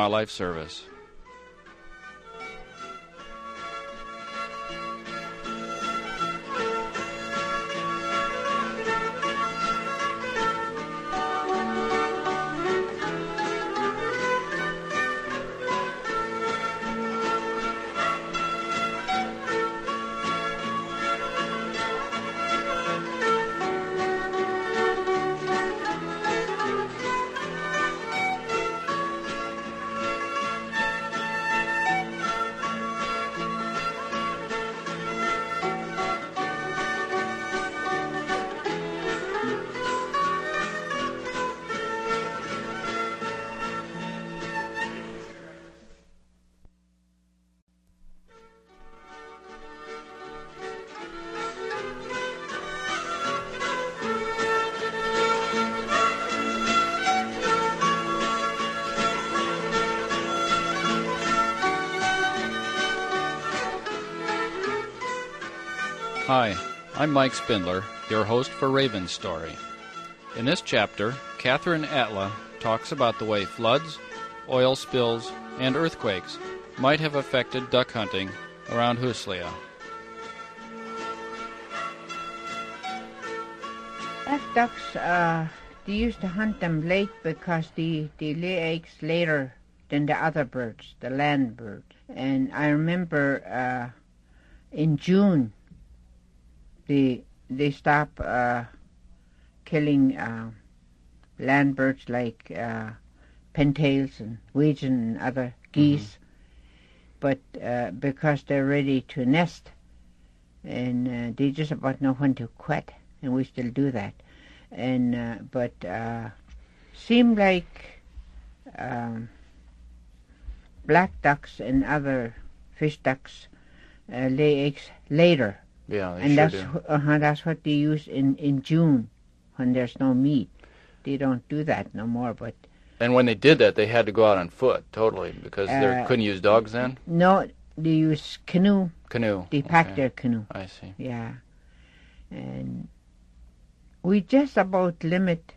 Wildlife Service. Hi, I'm Mike Spindler, your host for Raven's Story. In this chapter, Catherine Attla talks about the way floods, oil spills, and earthquakes might have affected duck hunting around Huslia. Ducks, they used to hunt them late because they lay eggs later than the other birds, the land birds. And I remember in June, they stop killing land birds like pintails and widgeon and other geese, but because they're ready to nest, and they just about know when to quit, and we still do that. And but seemed like black ducks and other fish ducks lay eggs later. Yeah, they and sure do. That's what they use in June when there's no meat. They don't do that no more. But and when they did that, they had to go out on foot, totally, because they couldn't use dogs then? No, they use canoe. Canoe. They pack their canoe. I see. Yeah. And we just about limit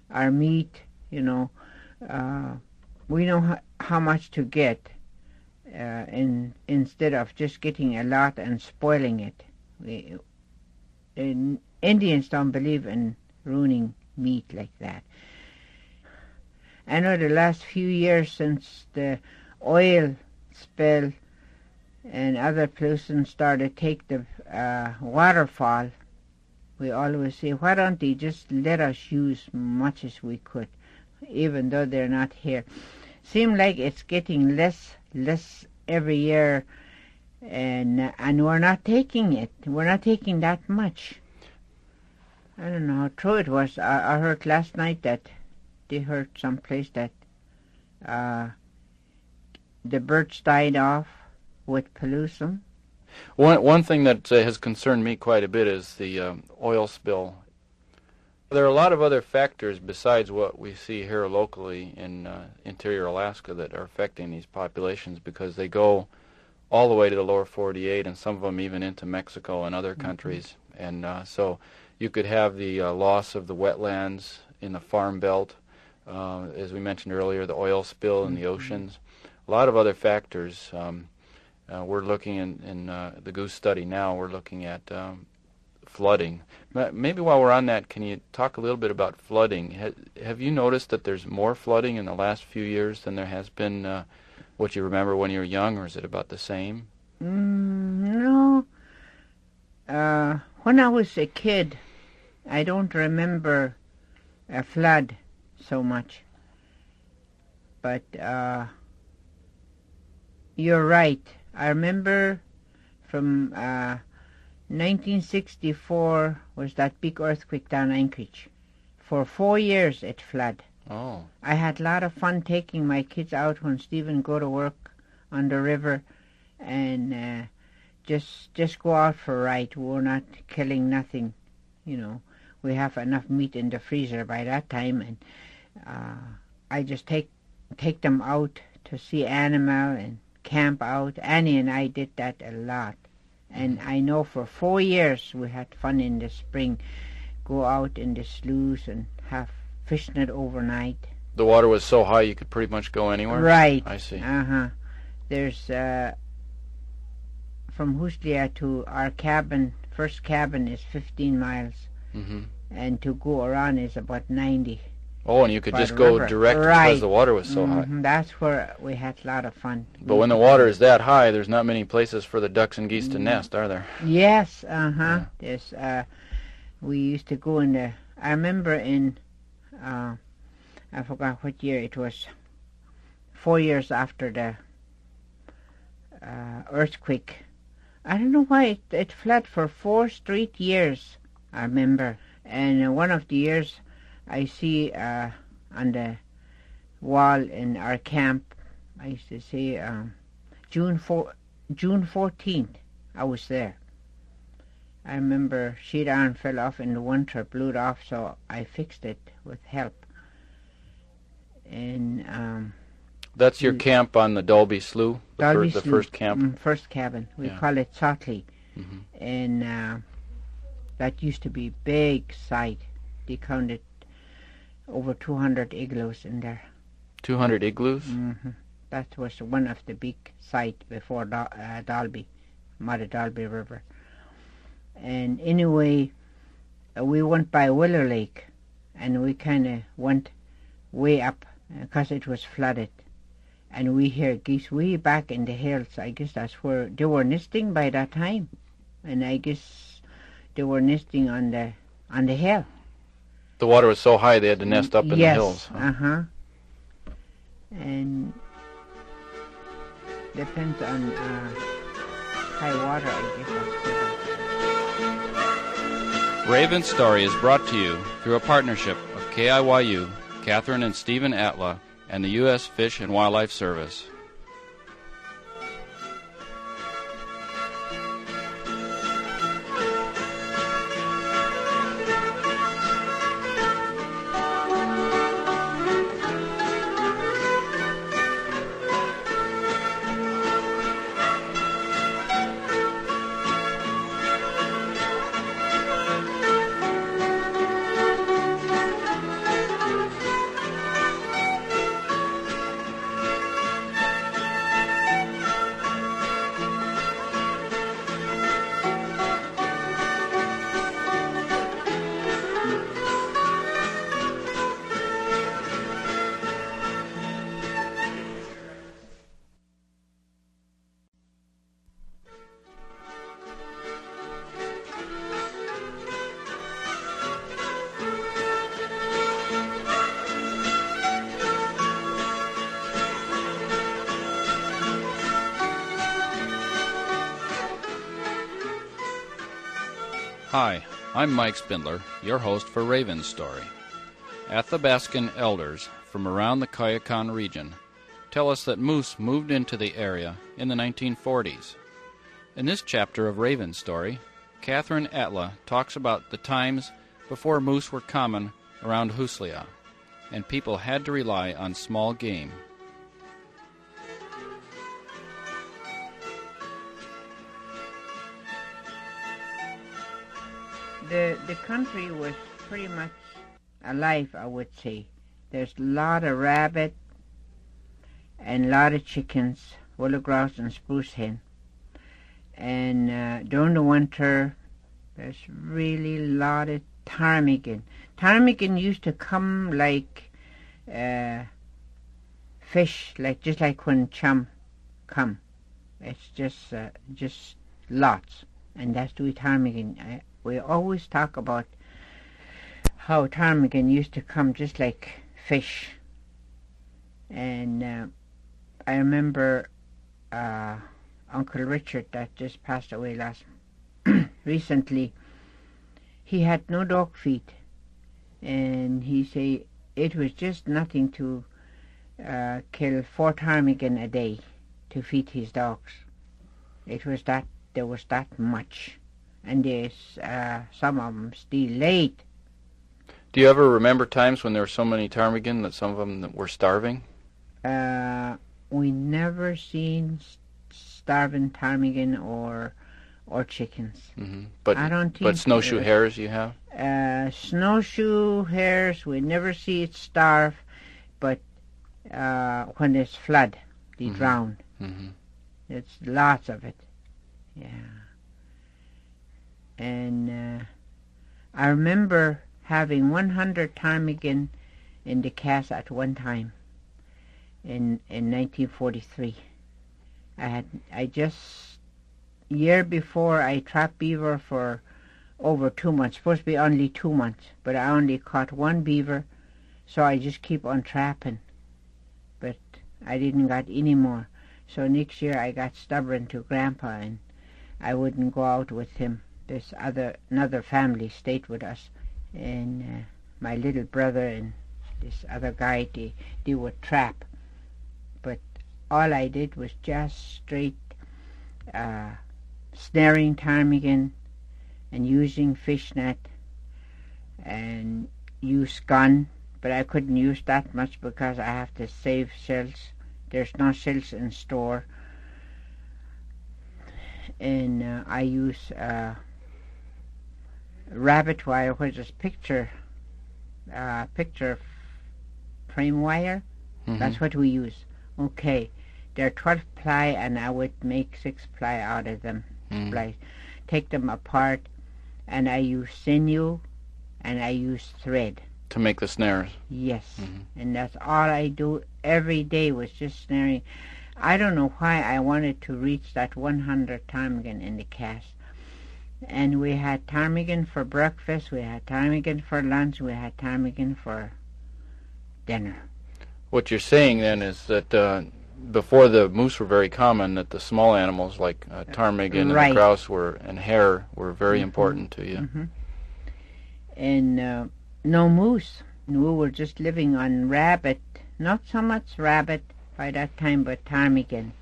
our meat, you know. We know how much to get instead of just getting a lot and spoiling it. Indians don't believe in ruining meat like that. I know the last few years since the oil spill and other pollution started to take the waterfall, we always say, why don't they just let us use much as we could, even though they're not here. Seems like it's getting less every year, and we're not taking it. We're not taking that much. I don't know how true it was. I heard last night that they heard someplace that the birds died off with pollution. One thing that has concerned me quite a bit is the oil spill. There are a lot of other factors besides what we see here locally in interior Alaska that are affecting these populations, because they go all the way to the lower 48 and some of them even into Mexico and other countries. And so you could have the loss of the wetlands in the farm belt, as we mentioned earlier, the oil spill in the oceans, a lot of other factors. We're looking in the Goose study now, we're looking at flooding. Maybe while we're on that, can you talk a little bit about flooding? Have you noticed that there's more flooding in the last few years than there has been, what you remember when you were young, or is it about the same? No. When I was a kid, I don't remember a flood so much. But you're right. I remember from 1964 was that big earthquake down Anchorage. For 4 years it flooded. Oh. I had a lot of fun taking my kids out when Stephen go to work on the river, and just go out for a ride. We're not killing nothing, you know. We have enough meat in the freezer by that time, and I just take them out to see animal and camp out. Annie and I did that a lot. And I know for 4 years we had fun in the spring, go out in the sloughs and have fishnet overnight. The water was so high you could pretty much go anywhere? Right. I see. There's from Huslia to our cabin, first cabin is 15 miles, and to go around is about 90. Oh, and you could just go direct because the water was so high. That's where we had a lot of fun. But when the water is that high, there's not many places for the ducks and geese to nest, are there? Yes, There's, we used to go in the, I remember in, I forgot what year it was, 4 years after the earthquake. I don't know why it flooded for 4 straight years, I remember. And one of the years, I see on the wall in our camp, I used to say June 14th, I was there. I remember sheet iron fell off in the winter, blew it off, so I fixed it with help. And that's your camp on the Dalby Slough, the Slough, first camp? First cabin. We call it Sotley. And that used to be big site. They counted over 200 igloos in there. 200 igloos? That was one of the big sites before Dalby, Mother Dalby River. And anyway, we went by Willow Lake, and we kind of went way up because it was flooded. And we hear geese way back in the hills. I guess that's where they were nesting by that time. And I guess they were nesting on the hill. The water was so high they had to nest up in the hills. Yes, And depends on high water, I guess that's good. Raven's Story is brought to you through a partnership of KIYU, Catherine and Stephen Attla, and the U.S. Fish and Wildlife Service. Hi, I'm Mike Spindler, your host for Raven's Story. Athabascan elders from around the Koyukon region tell us that moose moved into the area in the 1940s. In this chapter of Raven's Story, Catherine Attla talks about the times before moose were common around Huslia, and people had to rely on small game. The country was pretty much alive, I would say. There's a lot of rabbit and a lot of chickens, willow grouse and spruce hen. And during the winter, there's really a lot of ptarmigan. Ptarmigan used to come like fish, just like when chum come. It's just lots, and that's the way ptarmigan. We always talk about how ptarmigan used to come just like fish. And I remember Uncle Richard that just passed away last recently. He had no dog feed, and he say it was just nothing to kill 4 ptarmigan a day to feed his dogs. There was that much. And there's some of them still late. Do you ever remember times when there were so many ptarmigan that some of them were starving? We never seen starving ptarmigan or chickens. Mm-hmm. I don't think. But snowshoe hares you have? Snowshoe hares, we never see it starve, but when there's flood, they drown. Mm-hmm. There's lots of it. Yeah. And I remember having 100 ptarmigan in the cast at one time in 1943. Year before I trapped beaver for over 2 months, supposed to be only 2 months, but I only caught one beaver, so I just keep on trapping. But I didn't got any more. So next year I got stubborn to Grandpa and I wouldn't go out with him. Another family stayed with us, and my little brother and this other guy, they would trap. But all I did was just straight snaring ptarmigan and using fishnet and use gun, but I couldn't use that much because I have to save shells. There's no shells in store. And I use rabbit wire, which is picture frame wire. Mm-hmm. That's what we use. Okay, they're 12 ply, and I would make 6 ply out of them. Mm-hmm. Take them apart, and I use sinew, and I use thread to make the snares. Yes, mm-hmm. And that's all I do every day was just snaring. I don't know why I wanted to reach that 100 ptarmigan in the cast. And we had ptarmigan for breakfast, we had ptarmigan for lunch, we had ptarmigan for dinner. What you're saying then is that before the moose were very common, that the small animals like ptarmigan right. and the grouse and hare were very important to you. Mm-hmm. And no moose. We were just living on rabbit, not so much rabbit by that time, but ptarmigan.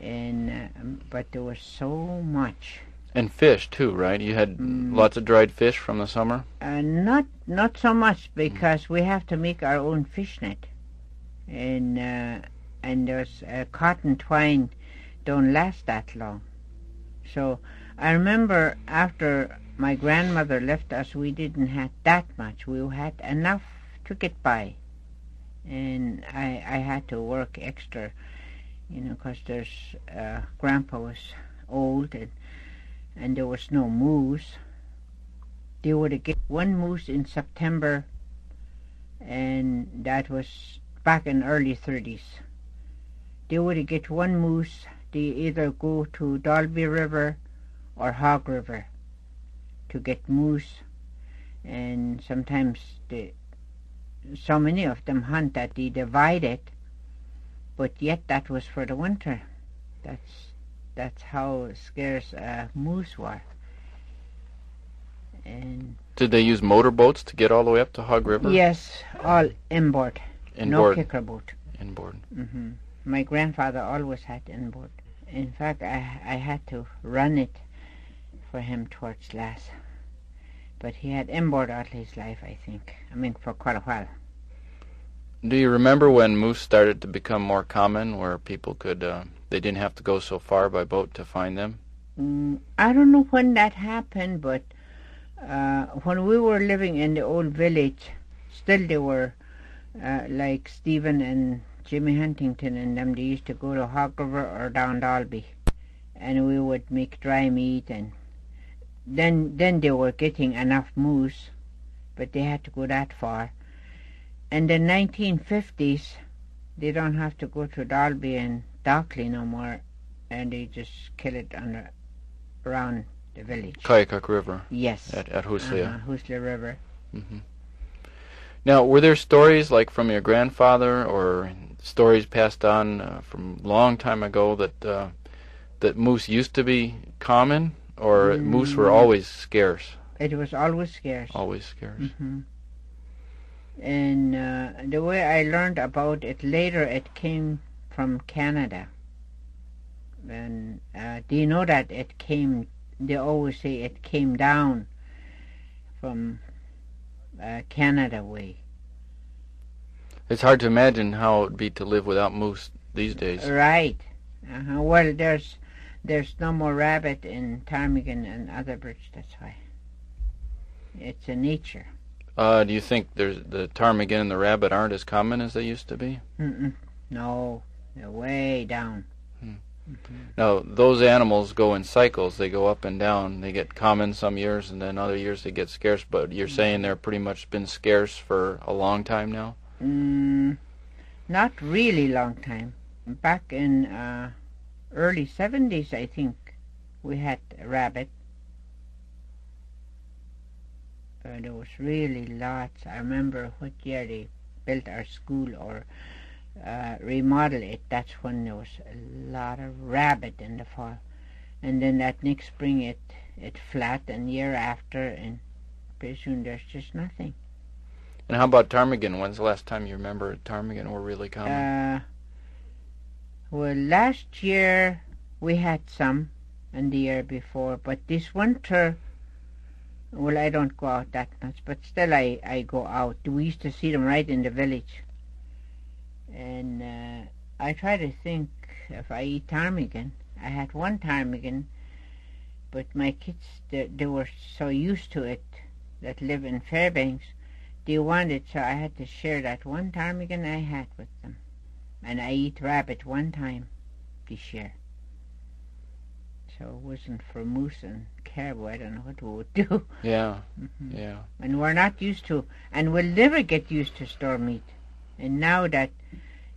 And but there was so much. And fish too, right? You had lots of dried fish from the summer? Not so much, because we have to make our own fishnet. And there's cotton twine don't last that long. So I remember after my grandmother left us, we didn't have that much. We had enough to get by. And I had to work extra, because Grandpa was old and there was no moose. They would get one moose in September, and that was back in early 30s. They would get one moose. They either go to Dalby River or Hog River to get moose, and sometimes so many of them hunt that they divide it, but yet that was for the winter. That's how scarce moose were. And did they use motorboats to get all the way up to Hog River? yes, all inboard. No kicker boat. Inboard. Mm-hmm. My grandfather always had inboard. In fact, I had to run it for him towards last. But he had inboard all his life, I think. For quite a while. Do you remember when moose started to become more common, where people they didn't have to go so far by boat to find them? I don't know when that happened, but when we were living in the old village, still there were, like Stephen and Jimmy Huntington and them, they used to go to Hog River or down Dalby, and we would make dry meat, and then they were getting enough moose, but they had to go that far. And the 1950s, they don't have to go to Dalby and Dockley no more, and they just kill it around the village. Koyukon River. Yes. At Huslia. Huslia River. Mm-hmm. Now, were there stories like from your grandfather or stories passed on from a long time ago that moose used to be common, or moose were always scarce? It was always scarce. Always scarce. Mm-hmm. And the way I learned about it later, it came from Canada. And do you know that it came, they always say it came down from Canada way. It's hard to imagine how it would be to live without moose these days. Right. Well, there's no more rabbit in ptarmigan and other birds, that's why. It's a nature. Do you think the ptarmigan and the rabbit aren't as common as they used to be? No, they're way down. Now, those animals go in cycles. They go up and down. They get common some years, and then other years they get scarce. But you're saying they're pretty much been scarce for a long time now? Not really long time. Back in early 70s, I think, we had a rabbit. There was really lots. I remember what year they built our school or remodel it. That's when there was a lot of rabbit in the fall. And then that next spring it flat, and year after, and pretty soon there's just nothing. And how about ptarmigan? When's the last time you remember ptarmigan were really common? Well, last year we had some, and the year before, but this winter, well, I don't go out that much, but still I go out. We used to see them right in the village. And I try to think if I eat ptarmigan. I had one ptarmigan, but my kids, they were so used to it that live in Fairbanks. They wanted, so I had to share that one ptarmigan I had with them. And I eat rabbit one time this year. So it wasn't for moose and caribou. I don't know what we would do. Yeah, yeah. And we're not used to, and we'll never get used to store meat. And now that,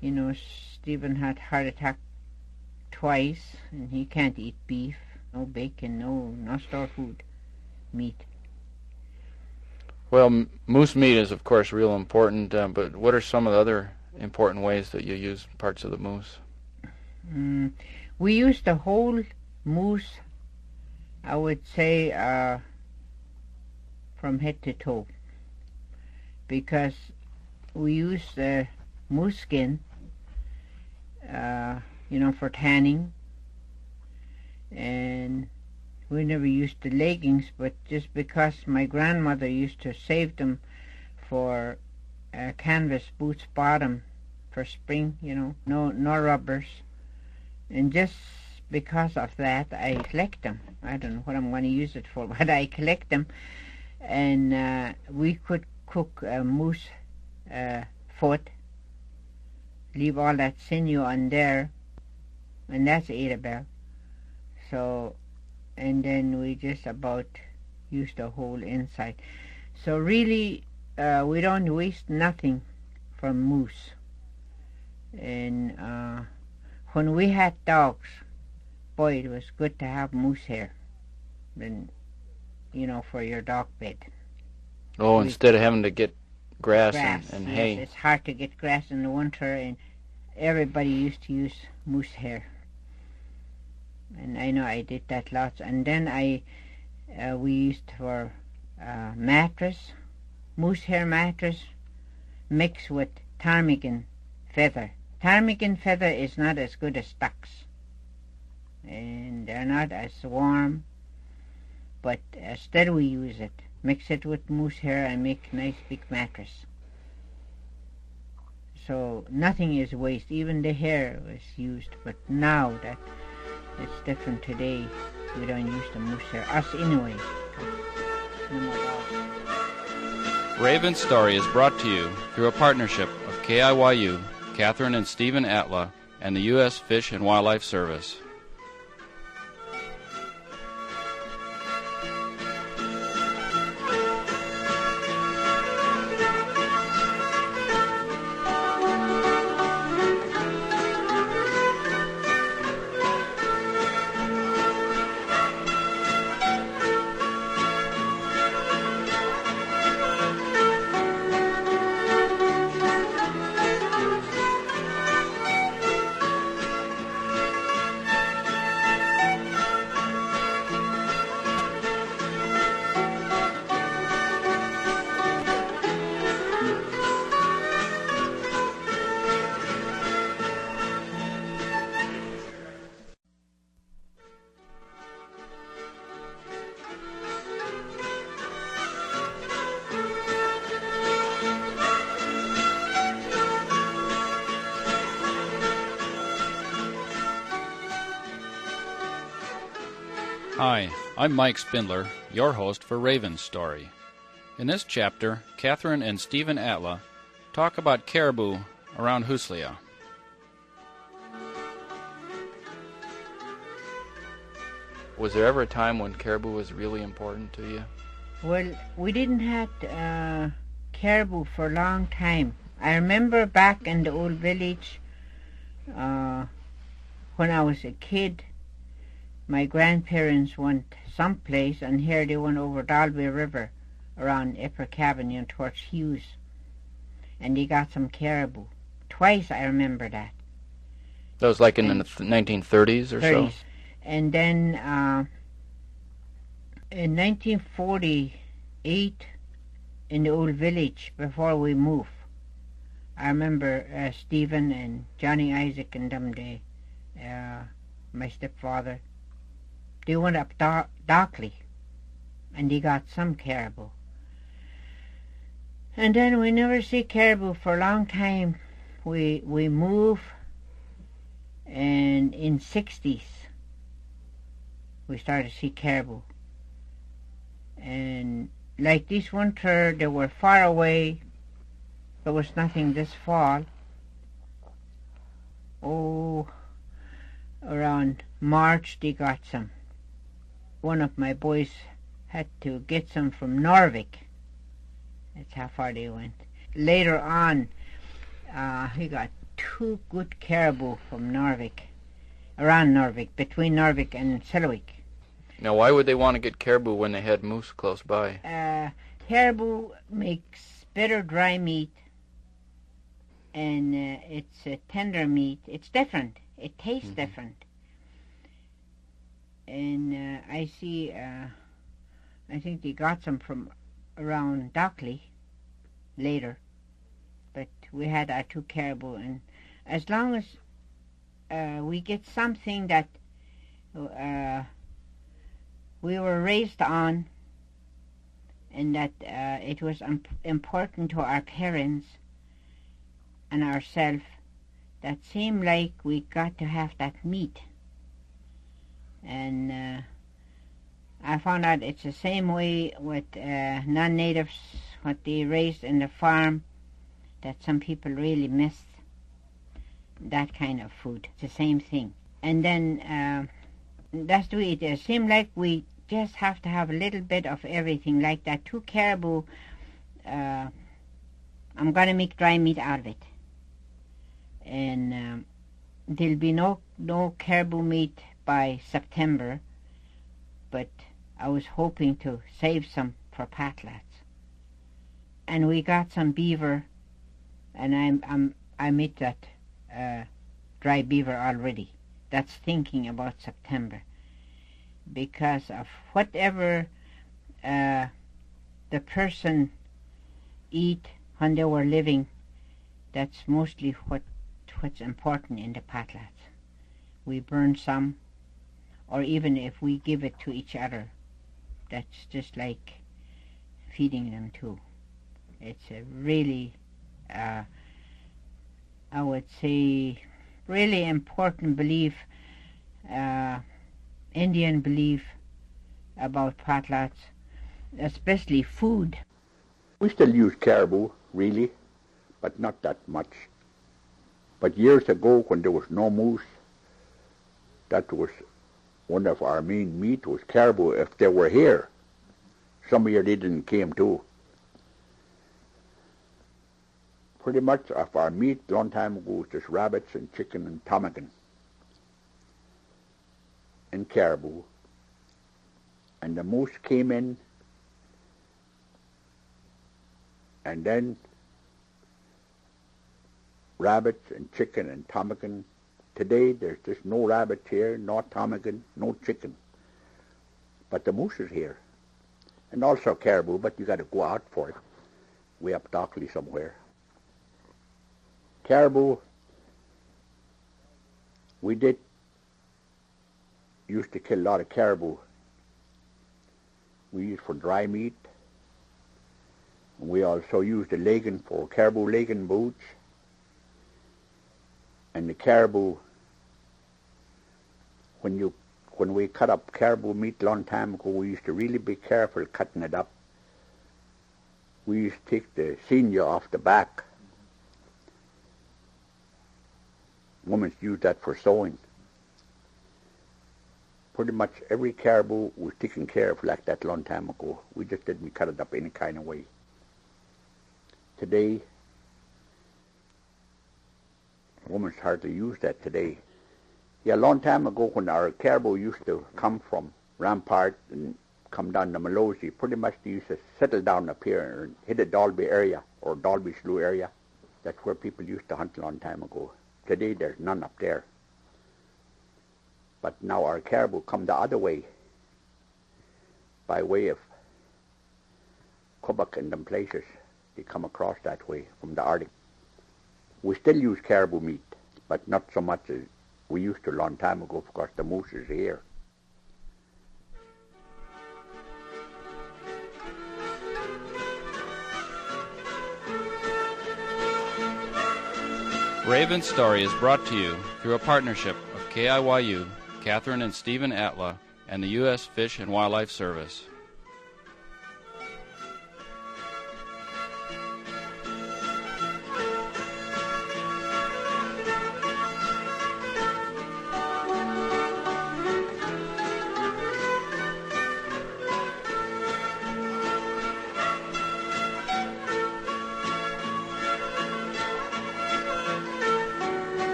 you know, Stephen had heart attack twice, and he can't eat beef, no bacon, no store food, meat. Well, moose meat is, of course, real important, but what are some of the other important ways that you use parts of the moose? We use the whole moose, I would say, from head to toe, because we use the moose skin, you know, for tanning, and we never used the leggings, but just because my grandmother used to save them for canvas boots bottom for spring, you know, no rubbers, and just because of that I collect them. I don't know what I'm going to use it for, but I collect them, and we could cook moose foot, leave all that sinew on there, and that's eatable. So, and then we just about use the whole inside. So really, we don't waste nothing from moose. And when we had dogs, boy, it was good to have moose hair, then, you know, for your dog bed. Oh, instead of having to get grass and yes, hay. It's hard to get grass in the winter, and everybody used to use moose hair. And I know I did that lots. And then we used for mattress, moose hair mattress, mixed with ptarmigan feather. Ptarmigan feather is not as good as ducks, and they're not as warm, but still we use it. Mix it with moose hair and make nice big mattress. So nothing is waste. Even the hair was used, but now that it's different today, we don't use the moose hair. Us anyway. No more dogs. Raven's Story is brought to you through a partnership of KIYU, Catherine and Stephen Attla, and the U.S. Fish and Wildlife Service. Hi, I'm Mike Spindler, your host for Raven's Story. In this chapter, Catherine and Stephen Attla talk about caribou around Huslia. Was there ever a time when caribou was really important to you? Well, we didn't have caribou for a long time. I remember back in the old village, when I was a kid, my grandparents went someplace, and here they went over Dalby River around Upper Cabin towards Hughes, and they got some caribou. Twice I remember that. That was like in the 1930s or 30s. so? And then in 1948, in the old village, before we moved, I remember Stephen and Johnny Isaac and them, my stepfather, they went up Dockley, and they got some caribou. And then we never see caribou for a long time. We moved, and in 60s we started to see caribou. And like this winter, they were far away. There was nothing this fall. Oh, around March they got some. One of my boys had to get some from Norvik. That's how far they went. Later on, he got 2 good caribou from Norvik, around Norvik, between Norvik and Selwick. Now, why would they want to get caribou when they had moose close by? Caribou makes better dry meat, and it's a tender meat. It's different. It tastes different. And I see, I think they got some from around Dockley later, but we had our 2 caribou, and as long as we get something that we were raised on, and that it was important to our parents and ourselves, that seemed like we got to have that meat. And I found out it's the same way with non-natives, what they raised in the farm, that some people really miss that kind of food. It's the same thing. And then that's the way it is. Seems like we just have to have a little bit of everything, like that 2 caribou. I'm going to make dry meat out of it. And there'll be no caribou meat by September, but I was hoping to save some for patlats. And we got some beaver, and I made that dry beaver already. That's thinking about September, because of whatever the person eat when they were living, that's mostly what's important in the patlats. We burn some, or even if we give it to each other, that's just like feeding them too. It's a really, I would say, really important belief, Indian belief about patlats, especially food. We still use caribou, really, but not that much. But years ago, when there was no moose, that was one of our main meat was caribou if they were here. Some year they didn't came too. Pretty much of our meat long time ago was just rabbits and chicken and ptarmigan and caribou. And the moose came in, and then rabbits and chicken and ptarmigan. Today there's just no rabbit here, no ptarmigan, no chicken. But the moose is here. And also caribou, but you got to go out for it, way up Dockley somewhere. Caribou, we used to kill a lot of caribou. We used for dry meat. We also used the legging for caribou legging boots. And the caribou, when we cut up caribou meat a long time ago, we used to really be careful cutting it up, we used to take the senior off the back. Women use that for sewing. Pretty much every caribou was taken care of like that long time ago. We just didn't cut it up any kind of way. Today, women's hardly use that today. Yeah, a long time ago when our caribou used to come from Rampart and come down to Malosey, pretty much they used to settle down up here and hit the Dalby area or Dalby Slough area. That's where people used to hunt a long time ago. Today there's none up there. But now our caribou come the other way, by way of Quebec and them places. They come across that way from the Arctic. We still use caribou meat, but not so much as we used to a long time ago because the moose is here. Raven's Story is brought to you through a partnership of KIYU, Catherine and Stephen Attla, and the U.S. Fish and Wildlife Service.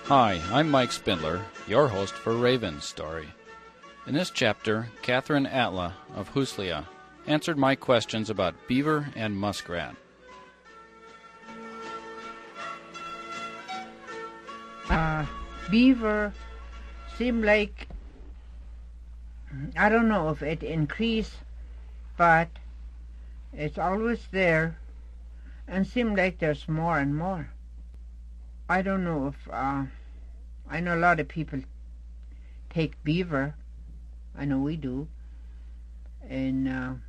Hi, I'm Mike Spindler, your host for Raven's Story. In this chapter, Catherine Attla of Huslia answered my questions about beaver and muskrat. Beaver seem like, I don't know if it increased, but it's always there and seem like there's more and more. I don't know if, I know a lot of people take beaver. I know we do. And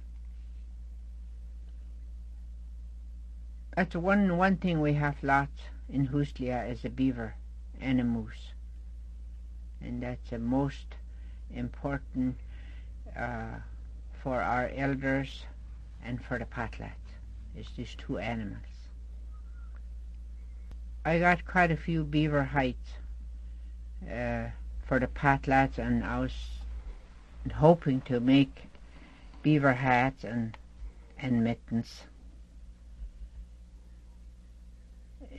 that's one thing we have lots in Huslia is a beaver and a moose. And that's the most important for our elders and for the patlats. It's these two animals. I got quite a few beaver hides for the patlats, and I was hoping to make beaver hats and mittens,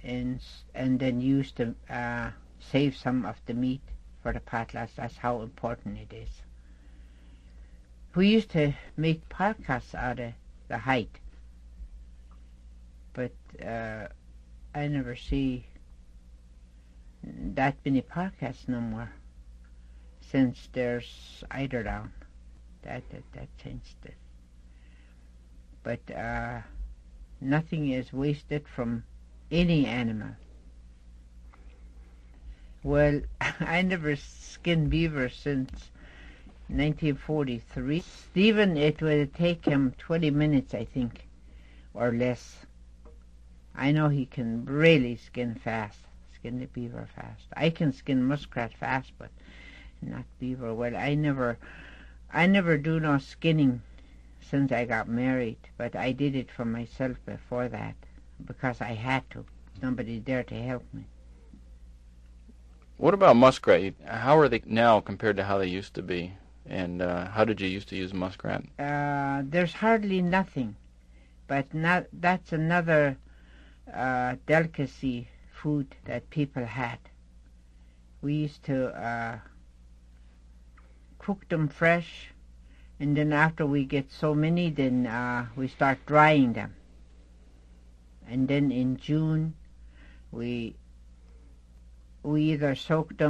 and then use to save some of the meat for the patlats. That's how important it is. We used to make podcasts out of the hide, but I never see that many podcasts no more since there's eider down. That changed it. But nothing is wasted from any animal. Well, I never skinned beaver since 1943. Stephen, it would take him 20 minutes, I think, or less. I know he can really skin the beaver fast. I can skin muskrat fast, but not beaver. Well, I never do no skinning since I got married, but I did it for myself before that because I had to. Nobody there to help me. What about muskrat? How are they now compared to how they used to be? And how did you used to use muskrat? There's hardly nothing, but that's another delicacy food that people had. We used to cook them fresh And then after we get so many, then we start drying them. And then in June, we either soak them